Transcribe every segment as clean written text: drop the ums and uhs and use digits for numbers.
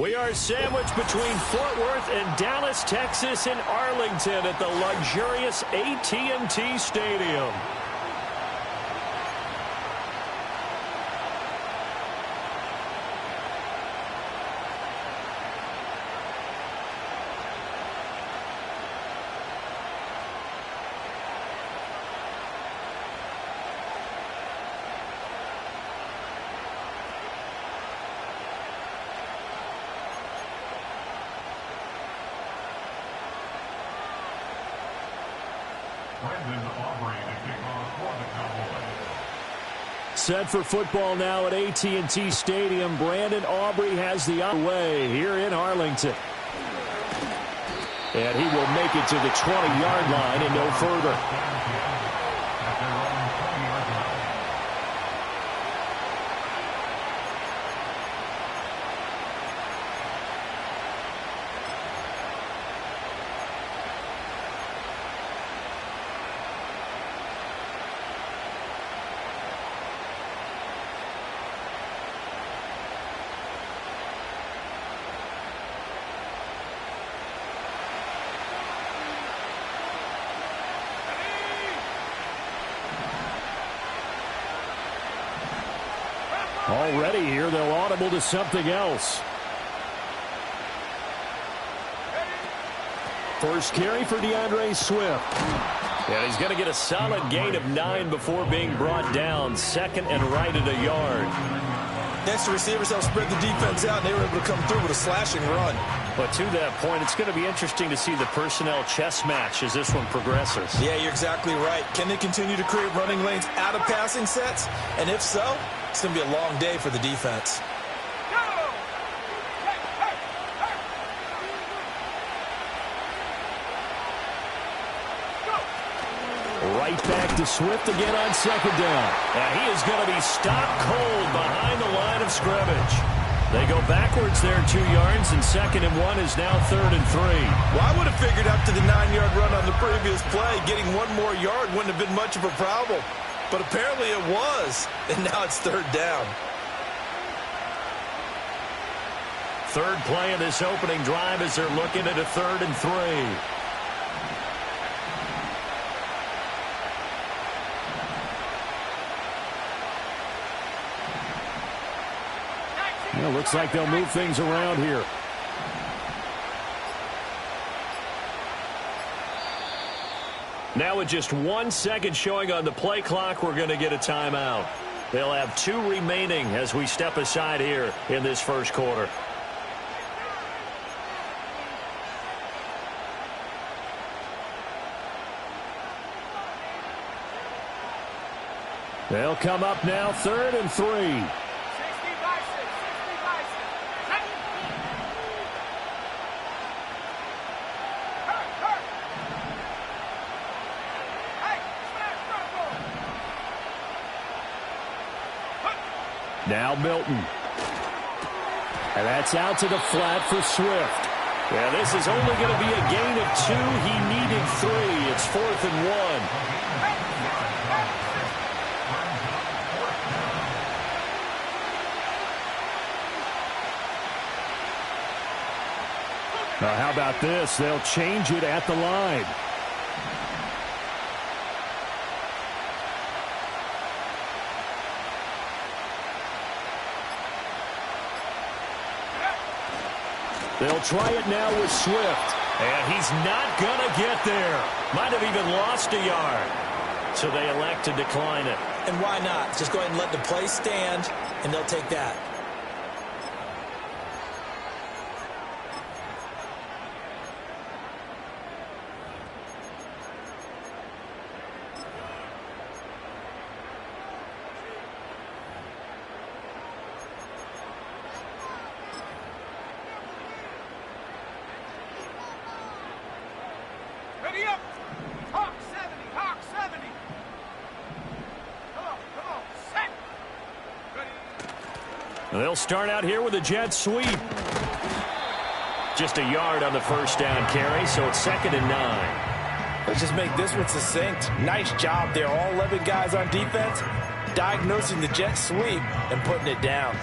We are sandwiched between Fort Worth and Dallas, Texas, and Arlington at the luxurious AT&T Stadium. Set for football now at AT&T Stadium. Brandon Aubrey has the way here in Arlington. And he will make it to the 20-yard line and no further. Already here, they'll audible to something else. First carry for DeAndre Swift. And he's going to get a solid gain of 9 before being brought down. Second and right at a yard. Next, the receivers helped spread the defense out, and they were able to come through with a slashing run. But to that point, it's going to be interesting to see the personnel chess match as this one progresses. Yeah, you're exactly right. Can they continue to create running lanes out of passing sets? And if so, it's going to be a long day for the defense. Right back to Swift again on second down. And he is going to be stopped cold behind the line of scrimmage. They go backwards there 2 yards, and 2nd and 1 is now 3rd and 3. Well, I would have figured after the 9-yard run on the previous play, getting 1 more yard wouldn't have been much of a problem. But apparently it was, and now it's 3rd down. Third play of this opening drive as they're looking at a 3rd and 3. Well, looks like they'll move things around here. Now with just 1 second showing on the play clock, we're going to get a timeout. They'll have 2 remaining as we step aside here in this first quarter. They'll come up now 3rd and 3. Now Milton. And that's out to the flat for Swift. Yeah, this is only going to be a gain of 2. He needed 3. It's 4th and 1. Now how about this? They'll change it at the line. They'll try it now with Swift. And he's not going to get there. Might have even lost a yard. So they elect to decline it. And why not? Just go ahead and let the play stand, and they'll take that. They'll start out here with a jet sweep. Just a yard on the first down carry, so it's 2nd and 9. Let's just make this one succinct. Nice job there. All 11 guys on defense diagnosing the jet sweep and putting it down.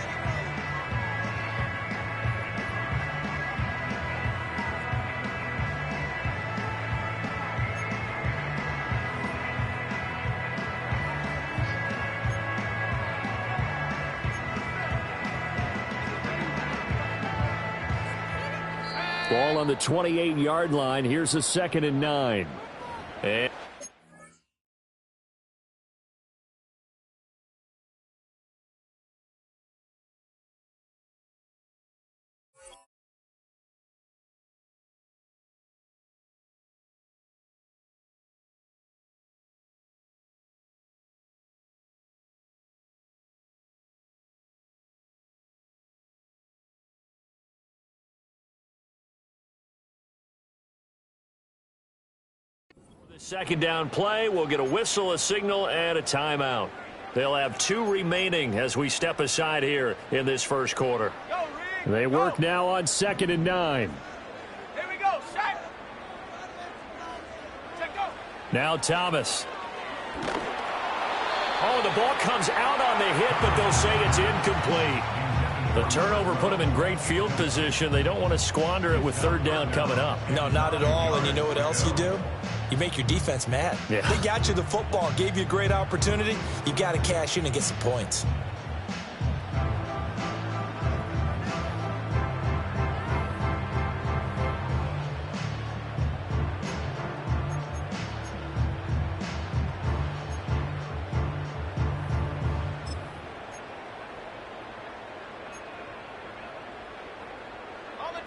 Ball on the 28-yard line. Here's a 2nd and 9. And second down play, we'll get a whistle, a signal, and a timeout. They'll have 2 remaining as we step aside here in this first quarter. They work now on 2nd and 9. Here we go, set. Set, go. Now Thomas. Oh, the ball comes out on the hit, but they'll say it's incomplete. The turnover put them in great field position. They don't want to squander it with 3rd down coming up. No, not at all. And you know what else you do? You make your defense mad. Yeah. They got you the football, gave you a great opportunity. You got to cash in and get some points.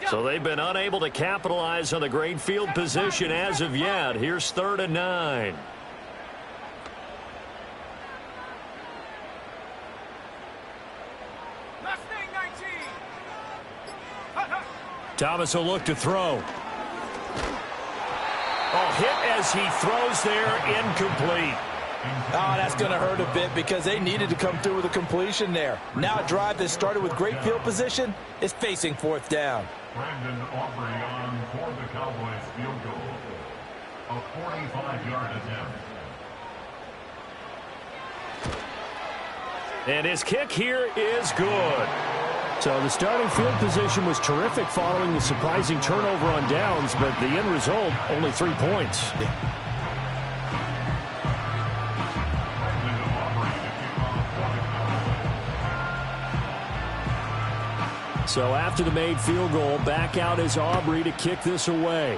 So they've been unable to capitalize on the great field position as of yet. Here's 3rd and 9. Thomas will look to throw. Oh, hit as he throws there, incomplete. Oh, that's going to hurt a bit because they needed to come through with a completion there. Now a drive that started with great field position is facing 4th down. Brandon Aubrey on for the Cowboys field goal. A 45-yard attempt. And his kick here is good. So the starting field position was terrific following the surprising turnover on downs, but the end result, only 3 points. So after the made field goal, back out is Aubrey to kick this away.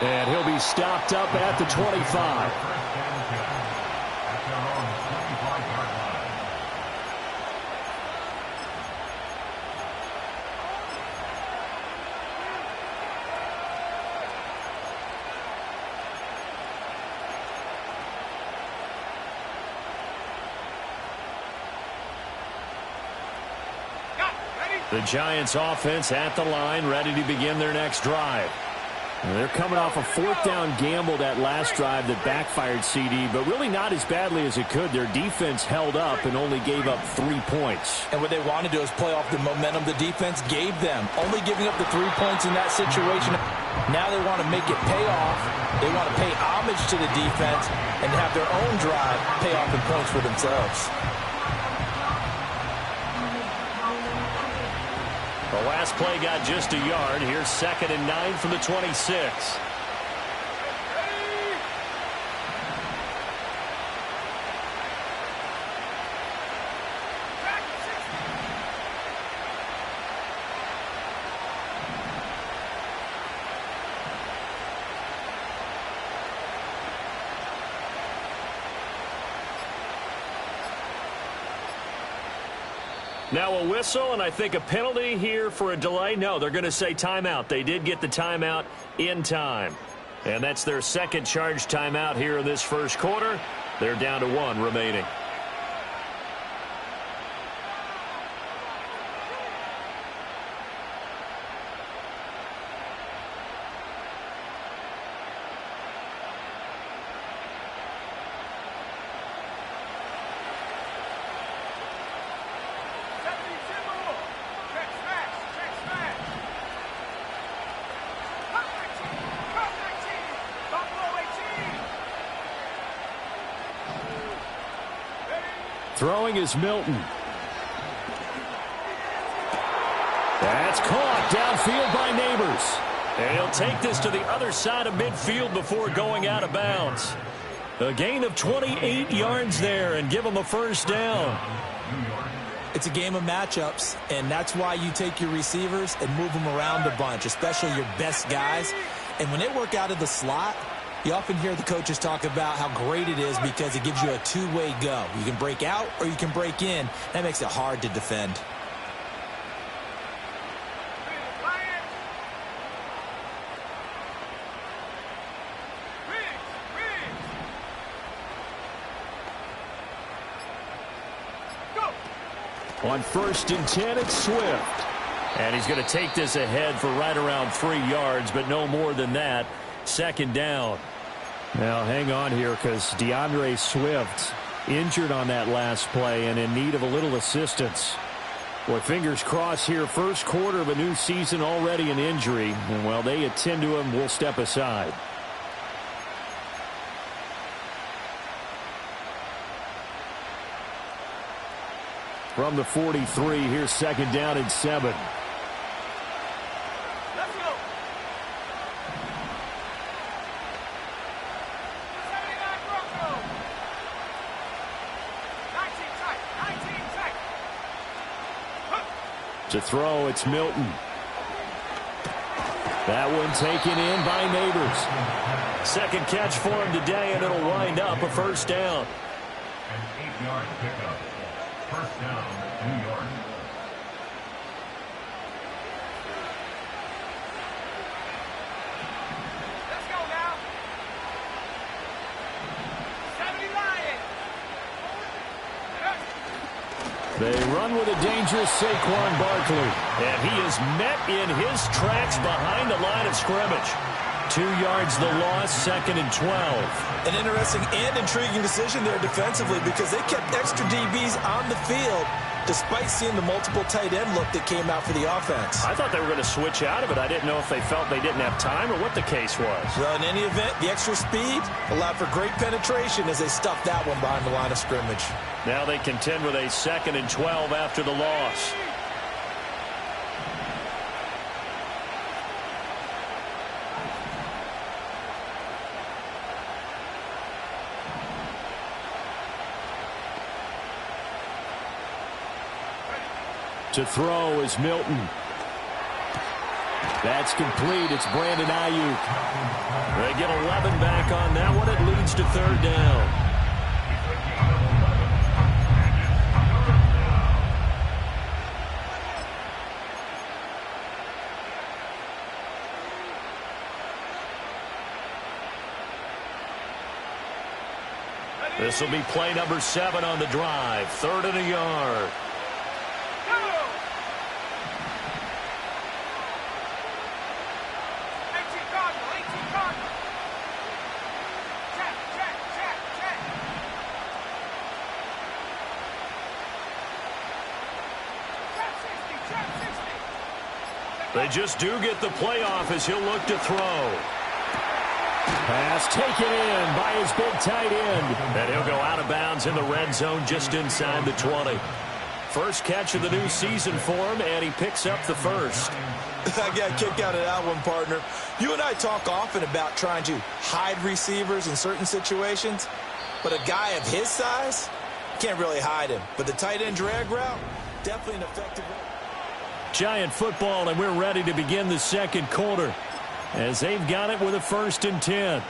And he'll be stopped up at the 25. The Giants offense at the line, ready to begin their next drive. And they're coming off a 4th down gamble that last drive that backfired CD, but really not as badly as it could. Their defense held up and only gave up 3 points. And what they want to do is play off the momentum the defense gave them, only giving up the 3 points in that situation. Now they want to make it pay off. They want to pay homage to the defense and have their own drive pay off in points for themselves. The last play got just a yard. Here's 2nd and 9 from the 26. Now a whistle, and I think a penalty here for a delay. No, they're going to say timeout. They did get the timeout in time. And that's their 2nd charge timeout here in this first quarter. They're down to 1 remaining. Throwing is Milton. That's caught downfield by Neighbors. And he'll take this to the other side of midfield before going out of bounds. A gain of 28 yards there and give him a 1st down. It's a game of matchups, and that's why you take your receivers and move them around a bunch, especially your best guys. And when they work out of the slot, you often hear the coaches talk about how great it is because it gives you a two-way go. You can break out or you can break in. That makes it hard to defend. On 1st and 10, it's Swift. And he's going to take this ahead for right around 3 yards, but no more than that. 2nd down. Now, hang on here because DeAndre Swift injured on that last play and in need of a little assistance. Boy, fingers crossed here. First quarter of a new season, already an injury. And while they attend to him, we'll step aside. From the 43, here's 2nd down and 7. Let's go. 79 Broncos. 19 tight. 19 tight. To throw, it's Milton. That one taken in by Neighbors. 2nd catch for him today, and it'll wind up a 1st down. An 8-yard pickup. 1st down, New York. Let's go now. 70 Lions. They run with a dangerous Saquon Barkley. And he is met in his tracks behind the line of scrimmage. 2 yards the loss, 2nd and 12. An interesting and intriguing decision there defensively because they kept extra DBs on the field despite seeing the multiple tight end look that came out for the offense. I thought they were going to switch out of it. I didn't know if they felt they didn't have time or what the case was. Well, in any event, the extra speed allowed for great penetration as they stuffed that one behind the line of scrimmage. Now they contend with a 2nd and 12 after the loss. To throw is Milton. That's complete. It's Brandon Ayuk. They get 11 back on that one. It leads to 3rd down. This will be play number 7 on the drive. 3rd and a yard. They just do get the playoff as he'll look to throw. Pass taken in by his big tight end. And he'll go out of bounds in the red zone just inside the 20. First catch of the new season for him, and he picks up the 1st. I got a kick out of that one, partner. You and I talk often about trying to hide receivers in certain situations, but a guy of his size can't really hide him. But the tight end drag route, definitely an effective route. Giant football, and we're ready to begin the 2nd quarter as they've got it with a 1st and 10.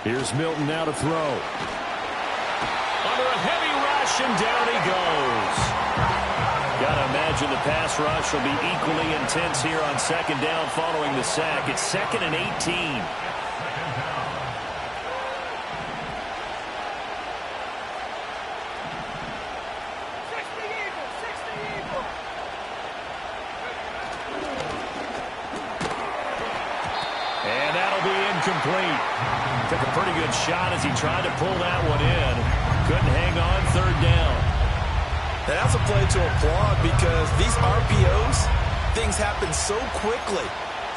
Here's Milton now to throw. Under a heavy rush, and down he goes. Got to imagine the pass rush will be equally intense here on 2nd down following the sack. It's 2nd and 18. And that'll be incomplete. Took a pretty good shot as he tried to pull that one in. Couldn't hang on. 3rd down. And that's a play to applaud because these RPOs, things happen so quickly.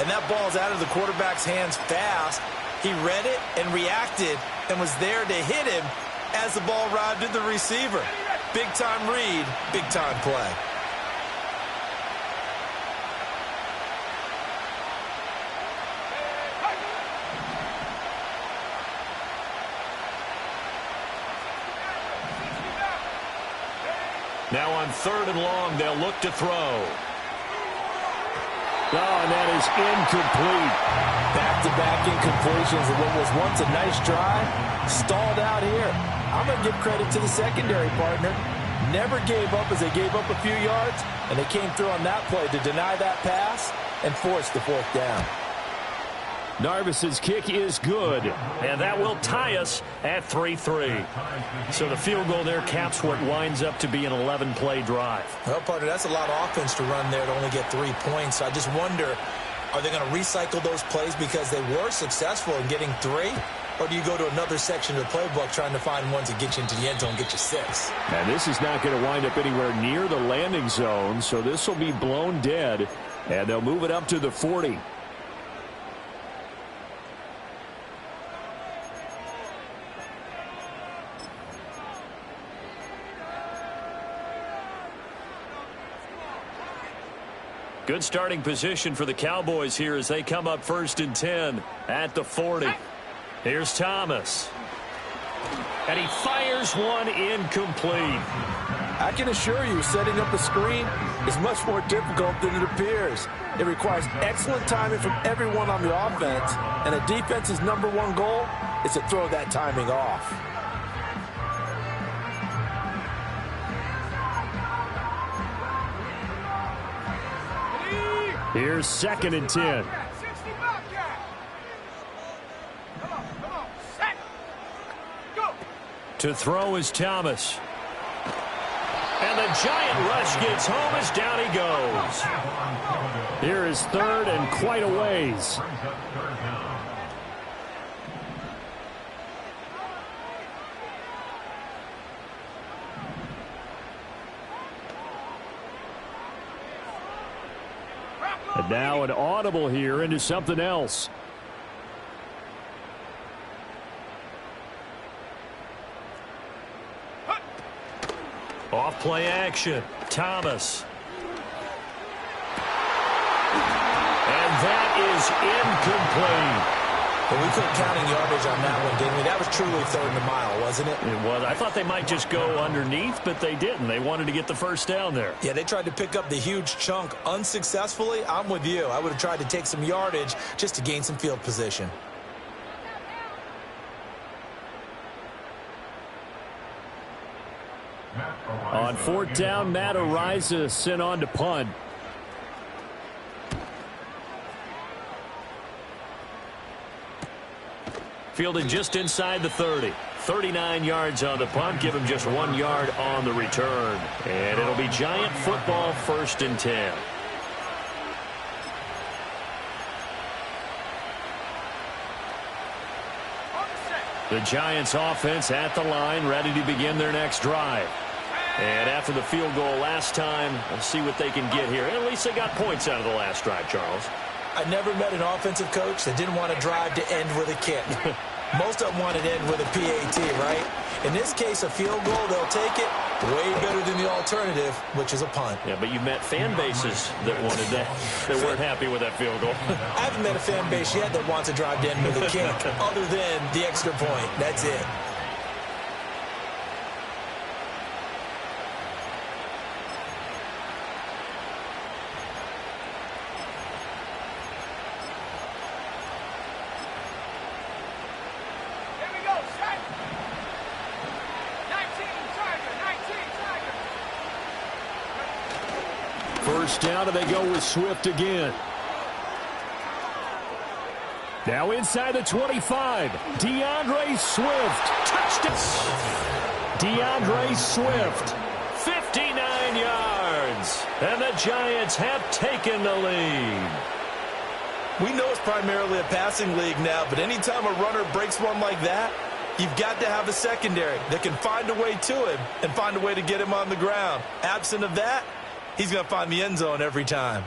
And that ball's out of the quarterback's hands fast. He read it and reacted and was there to hit him as the ball arrived at the receiver. Big-time read, big-time play. Now on 3rd and long, they'll look to throw. Oh, and that is incomplete. Back-to-back incompletions of what was once a nice drive. Stalled out here. I'm going to give credit to the secondary partner. Never gave up as they gave up a few yards, and they came through on that play to deny that pass and force the 4th down. Narvis's kick is good, and that will tie us at 3-3. So the field goal there caps what winds up to be an 11-play drive. Well, partner, that's a lot of offense to run there to only get 3 points. So I just wonder, are they going to recycle those plays because they were successful in getting 3? Or do you go to another section of the playbook trying to find ones that get you into the end zone and get you 6? And this is not going to wind up anywhere near the landing zone, so this will be blown dead, and they'll move it up to the 40. Good starting position for the Cowboys here as they come up 1st and 10 at the 40. Here's Thomas. And he fires one incomplete. I can assure you, setting up a screen is much more difficult than it appears. It requires excellent timing from everyone on the offense, and a defense's #1 goal is to throw that timing off. Here's 2nd and 10. To throw is Thomas. And the giant rush gets home as down he goes. Here is 3rd and quite a ways. And now an audible here into something else. Off play action. Thomas. And that is incomplete. But we couldn't counting yardage on that one, didn't we? That was truly 3rd and a mile, wasn't it? It was. I thought they might just go underneath, but they didn't. They wanted to get the 1st down there. Yeah, they tried to pick up the huge chunk unsuccessfully. I'm with you. I would have tried to take some yardage just to gain some field position. On 4th down, Matt Araiza sent on to punt. Fielded just inside the 30. 39 yards on the punt. Give him just 1 yard on the return. And it'll be Giant football 1st and 10. The Giants offense at the line, ready to begin their next drive. And after the field goal last time, let's see what they can get here. At least they got points out of the last drive, Charles. I never met an offensive coach that didn't want to drive to end with a kick. Most of them wanted to end with a PAT, right? In this case, a field goal, they'll take it. Way better than the alternative, which is a punt. Yeah, but you met fan bases that wanted that, that weren't happy with that field goal. I haven't met a fan base yet that wants to drive to end with a kick, other than the extra point. That's it. First down, and they go with Swift again. Now inside the 25. DeAndre Swift. Touchdown. DeAndre Swift. 59 yards. And the Giants have taken the lead. We know it's primarily a passing league now, but anytime a runner breaks one like that, you've got to have a secondary that can find a way to him and find a way to get him on the ground. Absent of that, he's going to find the end zone every time.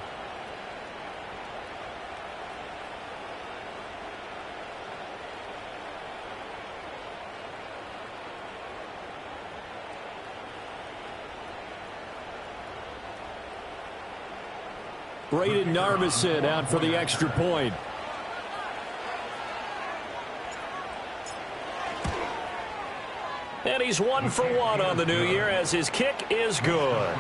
Braden Narvison out for the extra point. And he's 1 for 1 on the new year as his kick is good.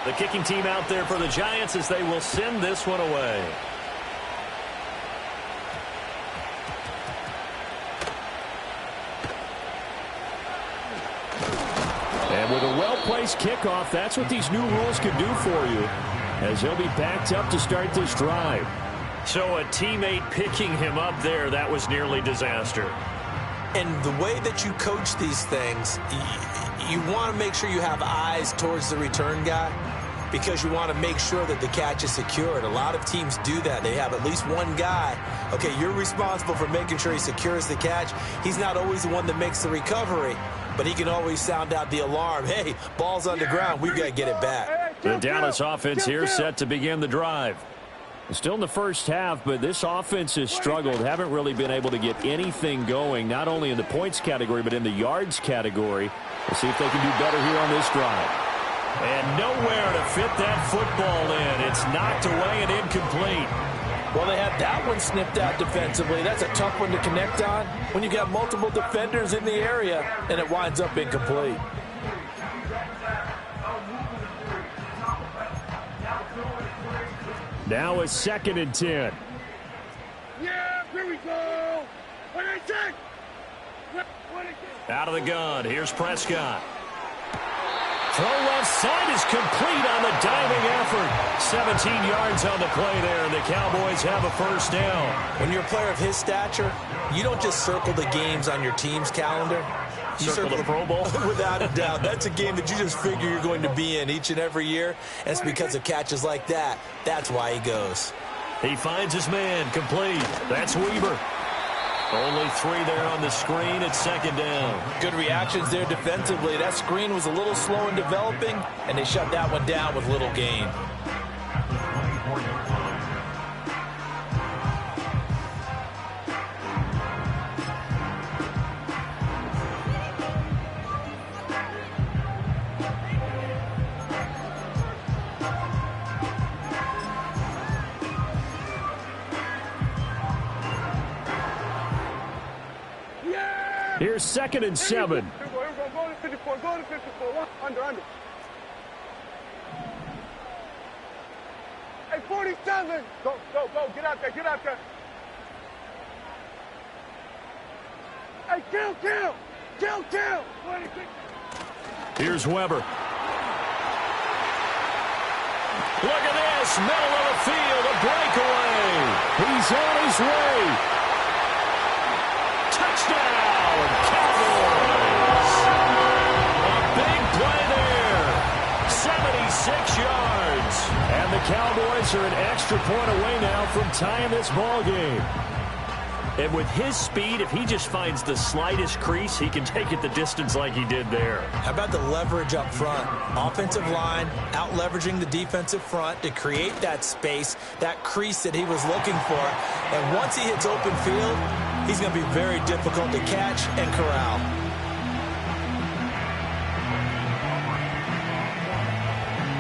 The kicking team out there for the Giants as they will send this one away. And with a well-placed kickoff, that's what these new rules can do for you, as he'll be backed up to start this drive. So a teammate picking him up there, that was nearly disaster. And the way that you coach these things, you want to make sure you have eyes towards the return guy, because you want to make sure that the catch is secured. A lot of teams do that. They have at least one guy. Okay, you're responsible for making sure he secures the catch. He's not always the one that makes the recovery, but he can always sound out the alarm. Hey, ball's on the ground. We've got to get it back. The Dallas offense here set to begin the drive. Still in the first half, but this offense has struggled. Haven't really been able to get anything going, not only in the points category, but in the yards category. We'll see if they can do better here on this drive. And nowhere to fit that football in. It's knocked away and incomplete. Well, they had that one snipped out defensively. That's a tough one to connect on when you got multiple defenders in the area, and it winds up incomplete. Now a 2nd and 10. Yeah, here we go. Out of the gun. Here's Prescott. Throw left side is complete on the diving effort. 17 yards on the play there, and the Cowboys have a first down. When you're a player of his stature, you don't just circle the games on your team's calendar. You circle the Pro Bowl? Without a doubt. That's a game that you just figure you're going to be in each and every year, and it's because of catches like that. That's why he goes. He finds his man, complete. That's Weaver. Only 3 there on the screen at 2nd down. Good reactions there defensively. That screen was a little slow in developing, and they shut that one down with little gain. Here's 2nd and 7. Go to 54. Go to 54. Under. Hey, 47. Go. Get out there. Hey, kill. 26. Here's Weber. Look at this. Middle of the field. A breakaway. He's on his way. Touchdown. Cowboys! A big play there. 76 yards. And the Cowboys are an extra point away now from tying this ball game. And with his speed, if he just finds the slightest crease, he can take it the distance like he did there. How about the leverage up front? Offensive line out leveraging the defensive front to create that space, that crease that he was looking for. And once he hits open field, he's going to be very difficult to catch and corral.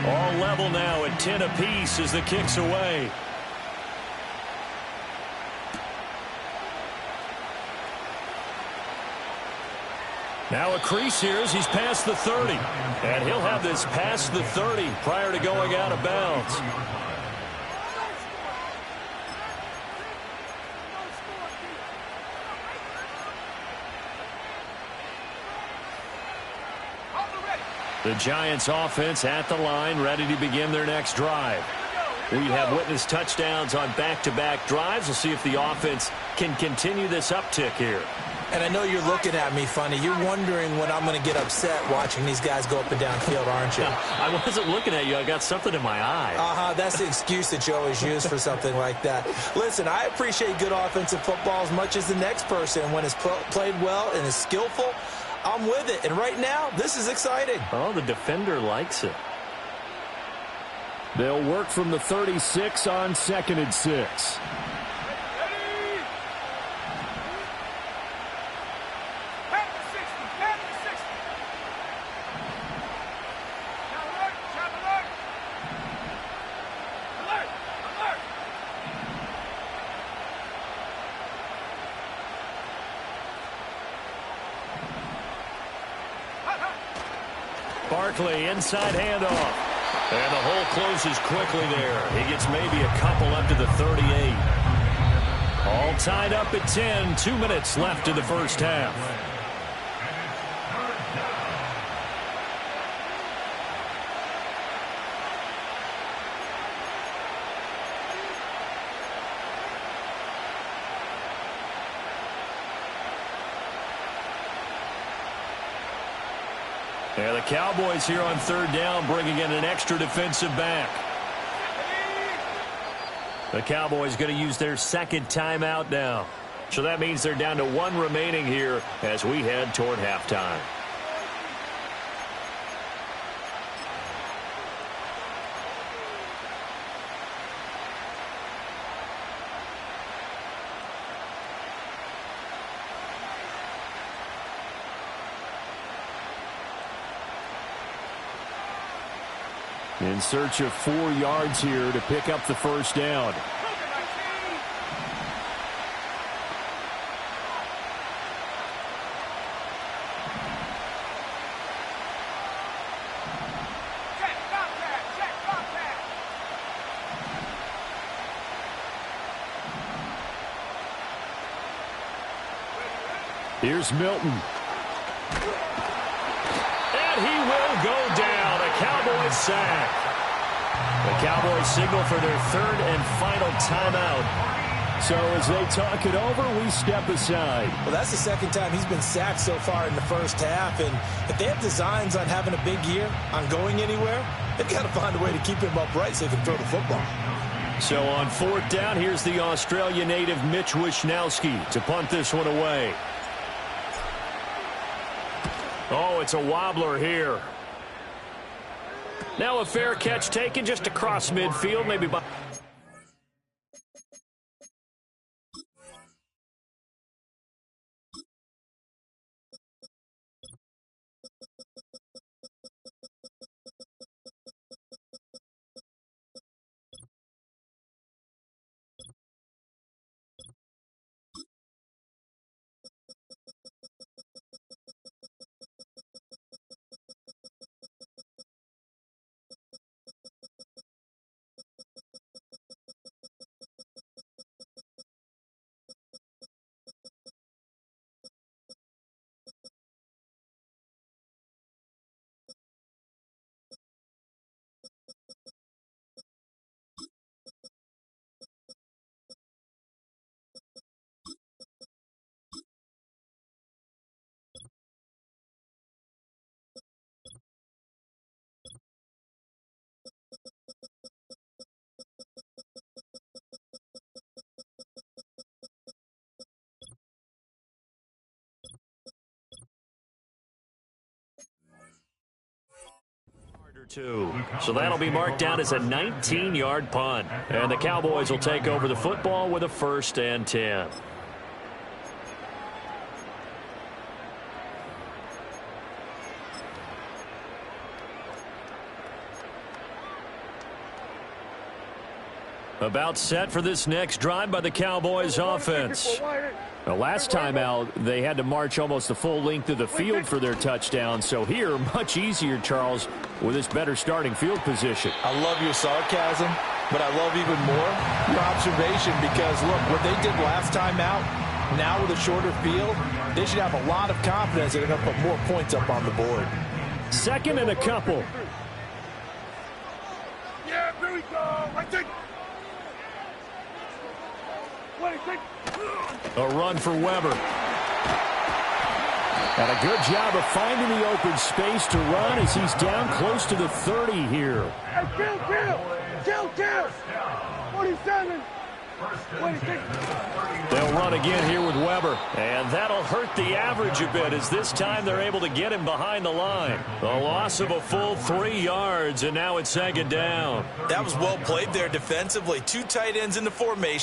All level now at 10 apiece as the kick's away. Now a crease here as he's past the 30. And he'll have this past the 30 prior to going out of bounds. The Giants offense at the line, ready to begin their next drive. We have witnessed touchdowns on back-to-back drives. We'll see if the offense can continue this uptick here. And I know you're looking at me funny. You're wondering when I'm going to get upset watching these guys go up and down field, aren't you? I wasn't looking at you. I got something in my eye. That's the excuse that you always use for something like that. Listen, I appreciate good offensive football as much as the next person. When it's played well and is skillful, I'm with it. And right now, this is exciting. Oh, the defender likes it. They'll work from the 36 on 2nd and 6. Barkley, inside handoff. And the hole closes quickly there. He gets maybe a couple up to the 38. All tied up at 10. 2 minutes left in the first half. Yeah, the Cowboys here on 3rd down, bringing in an extra defensive back. The Cowboys going to use their 2nd timeout now. So that means they're down to 1 remaining here as we head toward halftime. In search of 4 yards here to pick up the first down. Here's Milton. And he will go down. Cowboys sack. The Cowboys signal for their 3rd and final timeout. So as they talk it over, we step aside. Well, that's the 2nd time he's been sacked so far in the first half. And if they have designs on having a big year, on going anywhere, they've got to find a way to keep him upright so they can throw the football. So on 4th down, here's the Australia native Mitch Wishnowsky to punt this one away. Oh, it's a wobbler here. Now a fair catch taken just across midfield, maybe by... So that'll be marked down as a 19-yard punt. And the Cowboys will take over the football with a 1st and 10. About set for this next drive by the Cowboys offense. The last time out, they had to march almost the full length of the field for their touchdown. So here, much easier, Charles, with this better starting field position. I love your sarcasm, but I love even more your observation because, look, what they did last time out, now with a shorter field, they should have a lot of confidence that they're going to put more points up on the board. 2nd and a couple. Yeah, here we go. I think. A run for Weber. And a good job of finding the open space to run as he's down close to the 30 here. Hey, kill! 47! They'll run again here with Weber. And that'll hurt the average a bit, as this time they're able to get him behind the line. A loss of a full 3 yards, and now it's second down. That was well played there defensively. 2 tight ends in the formation.